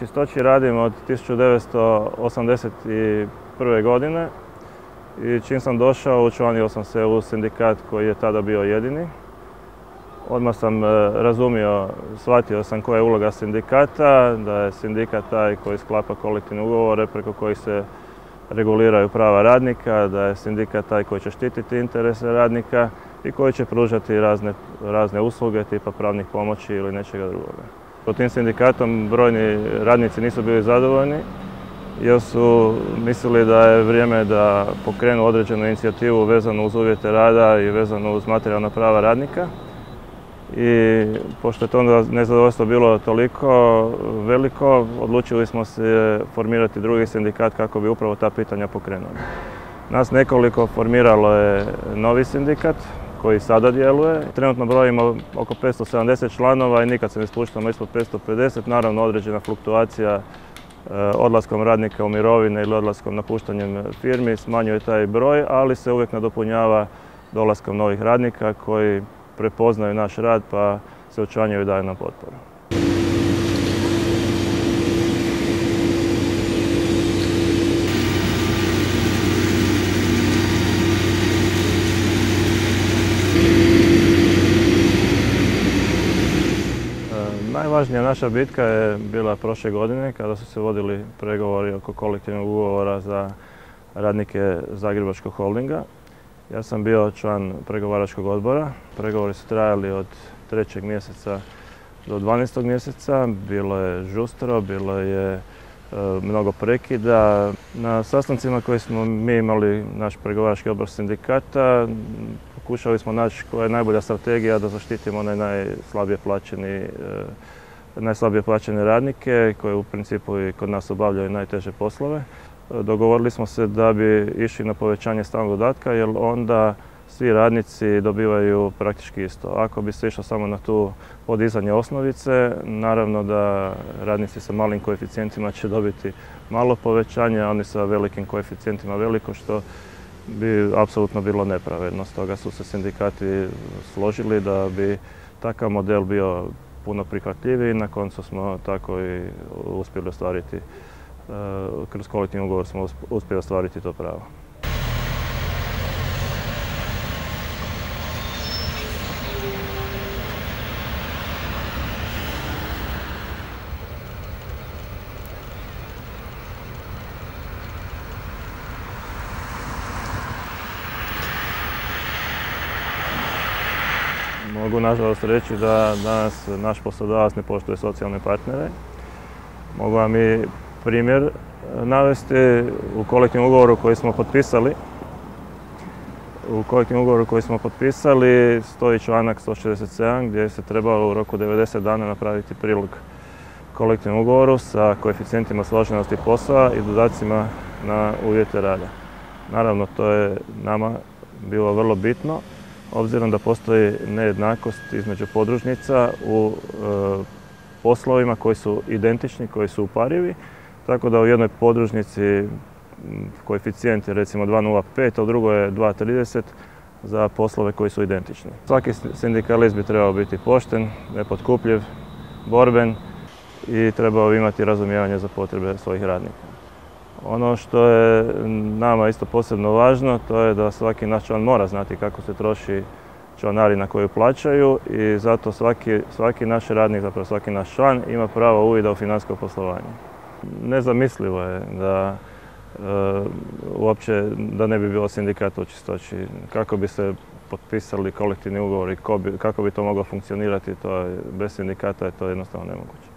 Čistoći radim od 1981. godine i čim sam došao učlanio sam se u sindikat koji je tada bio jedini. Odmah sam razumio, shvatio sam koja je uloga sindikata, da je sindikat taj koji sklapa kolektivne ugovore preko kojih se reguliraju prava radnika, da je sindikat taj koji će štititi interese radnika i koji će pružati razne usluge tipa pravnih pomoći ili nečega drugoga. Pod tim sindikatom brojni radnici nisu bili zadovoljni jer su mislili da je vrijeme da pokrenu određenu inicijativu vezanu uz uvjete rada i vezanu uz materijalna prava radnika. I pošto je to onda nezadovoljstvo bilo toliko veliko, odlučili smo se formirati drugi sindikat kako bi upravo ta pitanja pokrenuli. Nas nekoliko formiralo je novi sindikat koji sada djeluje. Trenutno brojimo oko 570 članova i nikad se ne spuštamo ispod 550. Naravno određena fluktuacija odlaskom radnika u mirovine ili odlaskom napuštanjem firmi smanjuje taj broj, ali se uvijek nadopunjava dolaskom novih radnika koji prepoznaju naš rad pa se učlanjuju i daju nam potporu. Najvažnija naša bitka je bila prošle godine kada su se vodili pregovori oko kolektivnog ugovora za radnike Zagrebačkog holdinga. Ja sam bio član pregovaračkog odbora. Pregovori su trajali od 3. mjeseca do 12. mjeseca. Bilo je žustro, bilo je mnogo prekida. Na sastancima koje smo mi imali, naš pregovarački odbor sindikata, pokušali smo naći koja je najbolja strategija da zaštitimo one najslabije plaćene radnike koji u principu i kod nas obavljaju najteže poslove. Dogovorili smo se da bi išli na povećanje stalnog dodatka jer onda svi radnici dobivaju praktički isto. Ako bi se išlo samo na tu podizanje osnovice, naravno da radnici sa malim koeficijentima će dobiti malo povećanje, a oni sa velikim koeficijentima veliko, što bi apsolutno bilo nepravedno. Stoga su se sindikati složili da bi takav model bio puno prihvatljiviji i na koncu smo tako i uspjeli ostvariti. Kroz kolektivni ugovor smo uspjeli ostvariti to pravo. Mogu nažalost reći da danas naš poslodavac ne poštuje socijalne partnere. Mogu vam i primjer navesti. U kolektivnom ugovoru koji smo potpisali stoji članak 167 gdje se trebalo u roku 90 dana napraviti prilog kolektivnom ugovoru sa koeficijentima složenosti posla i dodacima na uvjete rada. Naravno, to je nama bilo vrlo bitno, obzirom da postoji nejednakost između podružnica u poslovima koji su identični, koji su uparivi, tako da u jednoj podružnici koeficijent je recimo 2,05, a u drugoj je 2,30 za poslove koji su identični. Svaki sindikalist bi trebao biti pošten, nepotkupljiv, borben i trebao imati razumijevanje za potrebe svojih radnika. Ono što je nama isto posebno važno, to je da svaki naš član mora znati kako se troši članarina koju plaćaju i zato svaki naš radnik, zapravo svaki naš član ima pravo uvida u financijsko poslovanje. Nezamislivo je da uopće da ne bi bilo sindikata u čistoći. Kako bi se potpisali kolektivni ugovori, kako bi to moglo funkcionirati, bez sindikata je to jednostavno nemoguće.